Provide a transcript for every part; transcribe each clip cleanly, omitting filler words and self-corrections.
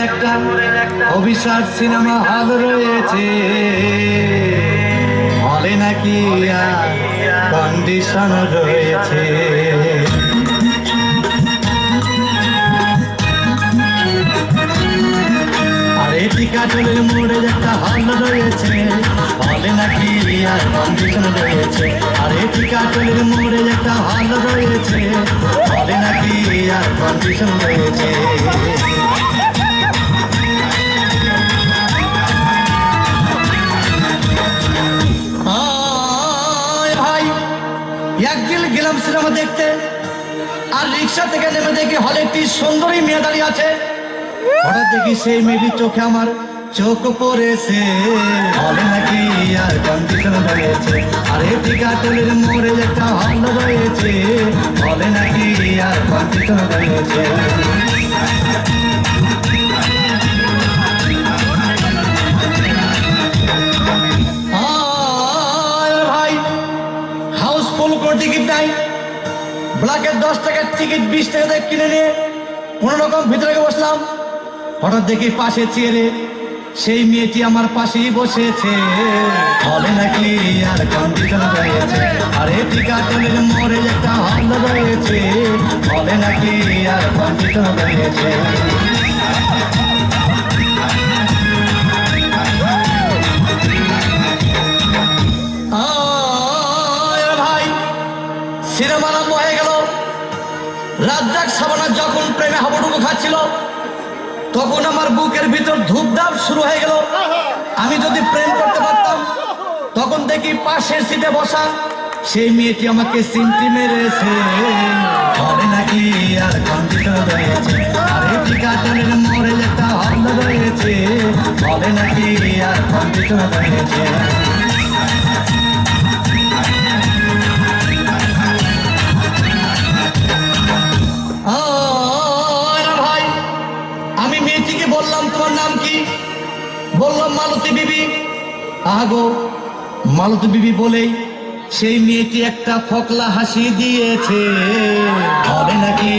একটা অভিশাপ cinema hall রয়েছে, হলে নাকি কন্ডিশন রয়েছে। টিকাটলের মোড়ে একটা হল রয়েছে, হলে নাকি কন্ডিশন রয়েছে। আরে টিকাটলের মোড়ে একটা হল রয়েছে, হলে নাকি কন্ডিশন রয়েছে। ভাই একদিন গেলাম সিনেমা দেখতে, আর রিক্সা থেকে নেমে দেখি হলে একটি সুন্দরী মেয়ে দাঁড়িয়ে আছে। হঠাৎ দেখি সেই মেয়েটির চোখে আমার চোখ পড়েছে, হলে নাকি কন্ডিশন রয়েছে। আরে টিকাটলের মোড়ে একটা হল রয়েছে, হলে নাকি কন্ডিশন রয়েছে। ভাই হাউসফুল কোনো টিকিট নাই, ব্ল্যাকের 10 টাকার টিকিট 20 টাকা দিয়ে কিনে নিয়ে কোনো রকম ভিতরে বসলাম। হঠাৎ দেখি পাশে চেয়ারে সেই মেয়েটি আমার পাশেই বসেছে, হলে নাকি কন্ডিশন রয়েছে। আরে টিকাটলের মোড়ে একটা হল রয়েছে, হলে নাকি কন্ডিশন রয়েছে। ভাই সিনেমা আরম্ভ হয়ে গেল। রাজ্জাক সাবানা যখন প্রেমে হাবুডুবু খাচ্ছিল, তখন আমার বুকের ভিতর ধূপধাপ শুরু হয়ে গেল। আমি যদি প্রেম করতে পারতাম। তখন দেখি পাশের সিটে বসা সেই মেয়েটি আমাকে সিমটি মেরেছে, হলে নাকি কন্ডিশন রয়েছে। আরে টিকাটলের মোড়ে একটা হল রয়েছে, হলে নাকি কন্ডিশন রয়েছে। ভাই আমি মেয়েটিকে বললাম তোমার নাম কি? বললাম মালতী বিবি। আগো মালতী বিবি বলেই সেই মেয়েটি একটা ফকলা হাসি দিয়েছে, হলে নাকি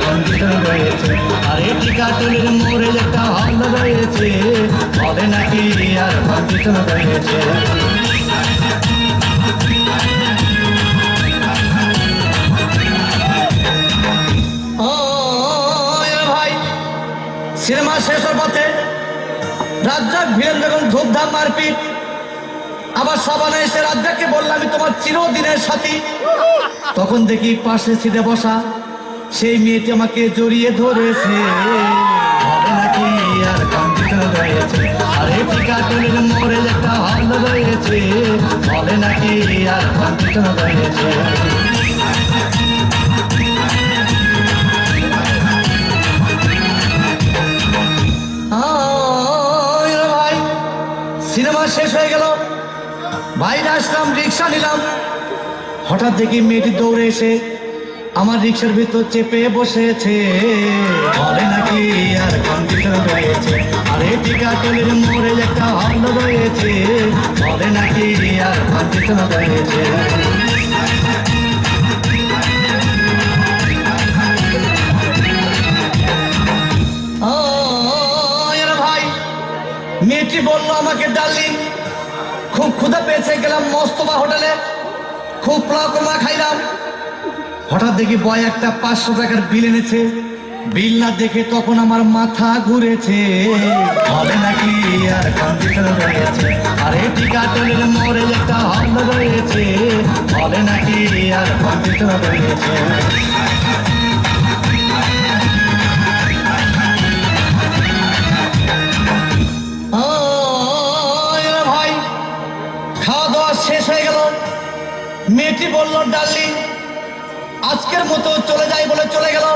কন্ডিশন রয়েছে। আরে টিকাটলের মোড়ে একটা হল রয়েছে, হলে নাকি কন্ডিশন রয়েছে। ভাই সিনেমা শেষ হওয়ার পথে রাজ্জাক ভিলেন বেগম ধূপধাপ মারপিট। আবার সাবানা এসে রাজ্জাককে বললাম আমি তোমার চিরদিনের সাথী। তখন দেখি পাশে সিটে বসা সেই মেয়েটি আমাকে জড়িয়ে ধরেছে, হলে নাকি কন্ডিশন রয়েছে। আরে টিকাটলের মোড়ে একটা হল রয়েছে, হলে নাকি কন্ডিশন রয়েছে। ভাই সিনেমা শেষ হয়ে গেল, বাইরে আসলাম, রিক্সা নিলাম। হঠাৎ দেখি মেয়েটি দৌড়ে এসে আমার রিক্সার ভিতর চেপে বসেছে, হলে নাকি কন্ডিশন রয়েছে। আরে টিকাটলের মোড়ে একটা হল রয়েছে, হলে নাকি কন্ডিশন রয়েছে। ভাই মেয়েটি বললো আমাকে ডার্লিং খুব ক্ষুধা পেয়েছে, গেলাম মস্তবা হোটেলে, খুব পোলাও খাইলাম। হঠাৎ দেখি বয় একটা 500 টাকার বিল এনেছে। বিল না দেখে তখন আমার মাথা ঘুরেছে, হলে নাকি কন্ডিশন রয়েছে। আরে টিকাটলের মোড়ে একটা হল রয়েছে, হলে নাকি কন্ডিশন রয়েছে। ভাই খাওয়া দাওয়া শেষ হয়ে গেল। মেয়েটি বলল ডার্লিং আজকের মতো চলে যাই বলে চলে গেল।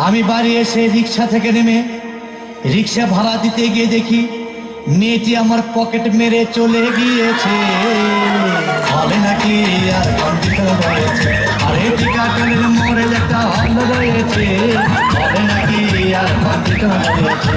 আমি বাড়ি এসে রিক্সা থেকে নেমে রিক্সা ভাড়া দিতে গিয়ে দেখি মেয়েটি আমার পকেট মেরে চলে গিয়েছে, হলে নাকি কন্ডিশন রয়েছে। আরে টিকাটলের মোড়ে একটা হল রয়েছে, হলে নাকি কন্ডিশন রয়েছে।